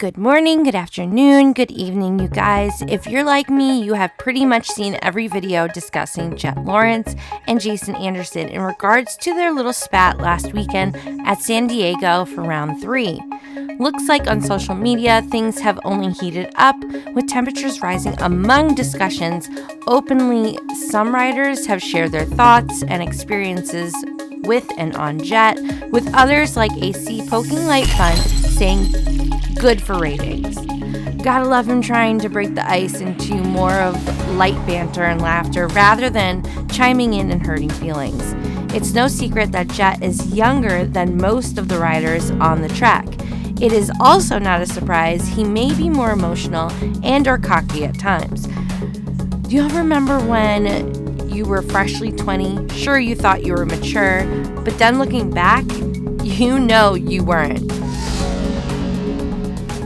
Good morning, good afternoon, good evening, you guys. If you're like me, you have pretty much seen every video discussing Jett Lawrence and Jason Anderson in regards to their little spat last weekend at San Diego for round 3. Looks like on social media, things have only heated up, with temperatures rising among discussions. Openly, some riders have shared their thoughts and experiences with and on Jett, with others like AC poking light fun, saying good for ratings. Gotta love him trying to break the ice into more of light banter and laughter rather than chiming in and hurting feelings. It's no secret that Jett is younger than most of the riders on the track. It is also not a surprise he may be more emotional and or cocky at times. Do you all remember when you were freshly 20? Sure, you thought you were mature, but then looking back, you know you weren't.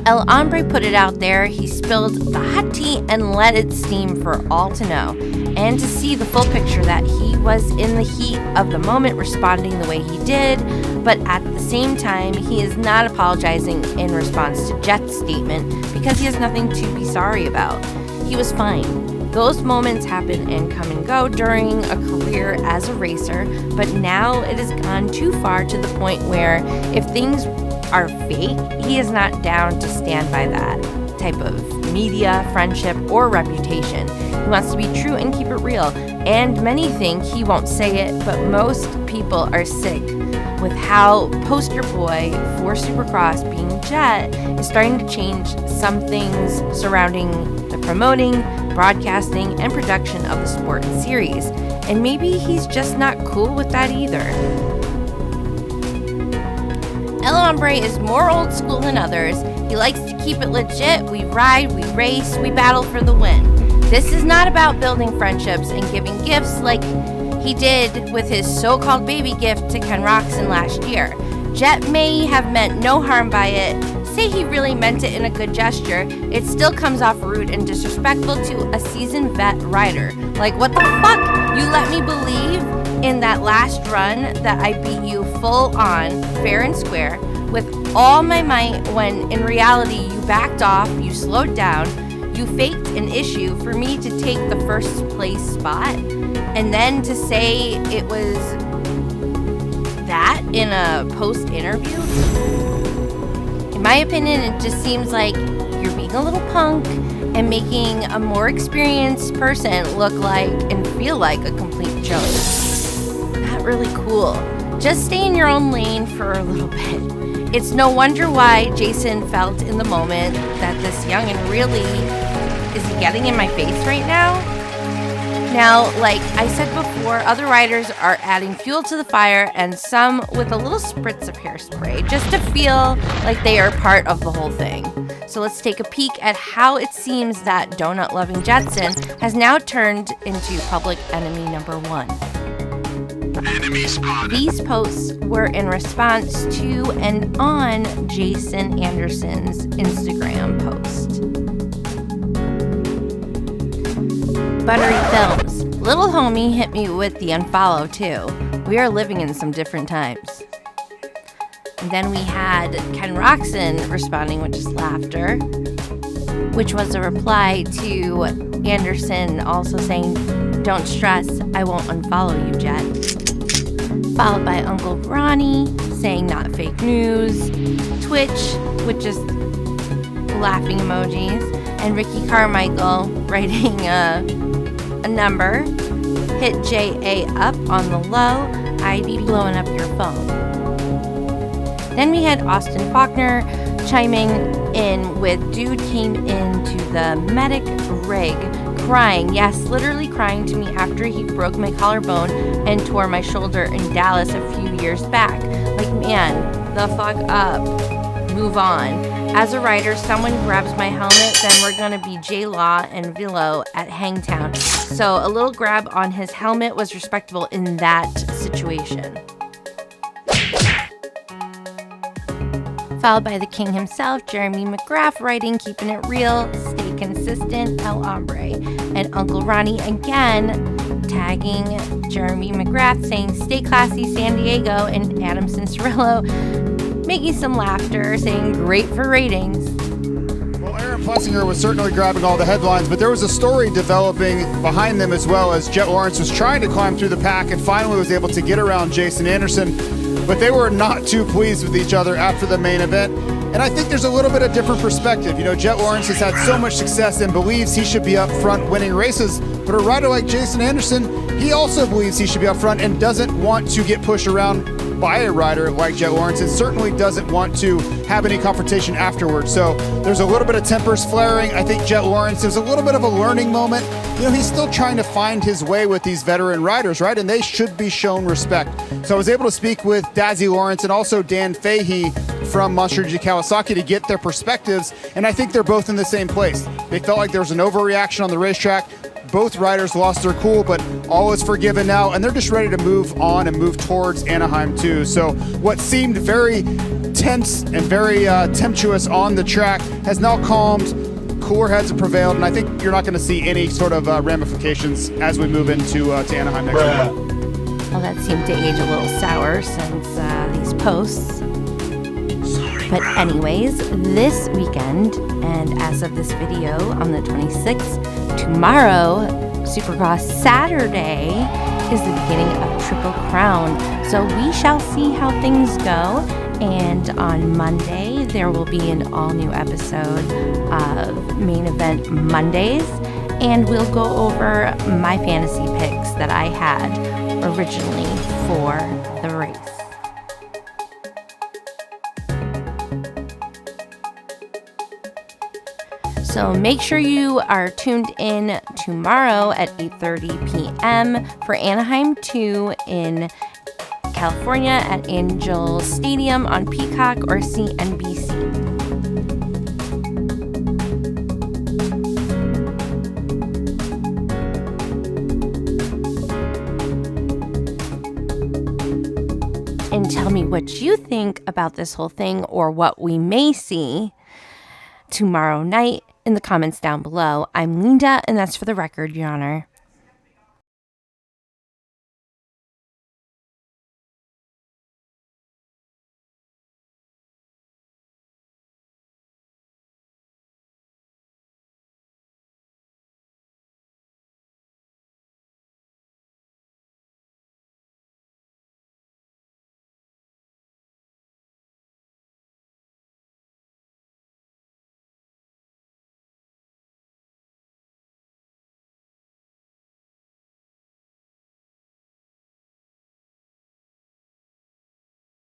El Hombre put it out there. He spilled the hot tea and let it steam for all to know, and to see the full picture that he was in the heat of the moment responding the way he did, but at the same time, he is not apologizing in response to Jett's statement because he has nothing to be sorry about. He was fine. Those moments happen and come and go during a career as a racer, but now it has gone too far to the point where if things are fake, he is not down to stand by that type of media, friendship, or reputation. He wants to be true and keep it real, and many think he won't say it, but most people are sick with how poster boy for Supercross being Jett is starting to change some things surrounding the promoting, broadcasting, and production of the sport and series, and maybe he's just not cool with that either. El Hombre is more old school than others. He likes to keep it legit. We ride, we race, we battle for the win. This is not about building friendships and giving gifts like he did with his so-called baby gift to Ken Roczen last year. Jett may have meant no harm by it. Say he really meant it in a good gesture. It still comes off rude and disrespectful to a seasoned vet rider. Like, what the fuck? You let me believe in that last run that I beat you full on, fair and square, with all my might, when in reality you backed off, you slowed down, you faked an issue for me to take the first place spot, and then to say it was that in a post interview? In my opinion, it just seems like you're being a little punk and making a more experienced person look like and feel like a complete joke. Not really cool. Just stay in your own lane for a little bit. It's no wonder why Jason felt in the moment that this youngin' really, is he getting in my face right now? Now, like I said before, other riders are adding fuel to the fire, and some with a little spritz of hairspray just to feel like they are part of the whole thing. So let's take a peek at how it seems that donut-loving Jetson has now turned into public enemy number 1. These posts were in response to and on Jason Anderson's Instagram post. Buttery Films. Little homie hit me with the unfollow too. We are living in some different times. And then we had Ken Roczen responding with just laughter, which was a reply to Anderson also saying, "Don't stress, I won't unfollow you, Jett." Followed by Uncle Ronnie saying not fake news, Twitch with just laughing emojis, and Ricky Carmichael writing a number, hit JA up on the low, ID blowing up your phone. Then we had Austin Faulkner chiming in with dude came into the medic rig crying, yes, literally crying to me after he broke my collarbone and tore my shoulder in Dallas a few years back. Like, man, the fuck up. Move on. As a rider, someone grabs my helmet, then we're gonna be J-Law and Vilo at Hangtown. So a little grab on his helmet was respectable in that situation. Followed by the king himself, Jeremy McGrath, writing, keeping it real, stay consistent, El Hombre. And Uncle Ronnie again tagging Jeremy McGrath, saying, stay classy, San Diego, and Adam Cianciarulo making some laughter, saying, great for ratings. Plessinger was certainly grabbing all the headlines, but there was a story developing behind them as well, as Jett Lawrence was trying to climb through the pack and finally was able to get around Jason Anderson. But they were not too pleased with each other after the main event. And I think there's a little bit of different perspective. You know, Jett Lawrence has had so much success and believes he should be up front winning races. But a rider like Jason Anderson, he also believes he should be up front and doesn't want to get pushed around by a rider like Jett Lawrence, and certainly doesn't want to have any confrontation afterwards. So there's a little bit of tempers flaring. I think Jett Lawrence, there's a little bit of a learning moment. You know, he's still trying to find his way with these veteran riders, right? And they should be shown respect. So I was able to speak with Dazzy Lawrence and also Dan Fahey from Monster Energy Kawasaki to get their perspectives, and I think they're both in the same place. They felt like there was an overreaction on the racetrack. Both riders lost their cool, but all is forgiven now, and they're just ready to move on and move towards Anaheim too. So what seemed very tense and very tempestuous on the track has now calmed. Cooler heads have prevailed, and I think you're not going to see any sort of ramifications as we move into to Anaheim next week. Well, that seemed to age a little sour since these posts. But anyways, this weekend, and as of this video on the 26th, tomorrow, Supercross Saturday, is the beginning of Triple Crown. So we shall see how things go. And on Monday, there will be an all-new episode of Main Event Mondays. And we'll go over my fantasy picks that I had originally for the race. So make sure you are tuned in tomorrow at 8:30 p.m. for Anaheim 2 in California at Angel Stadium on Peacock or CNBC. And tell me what you think about this whole thing or what we may see tomorrow night in the comments down below. I'm Leenda, and that's For the Record, Your Honor.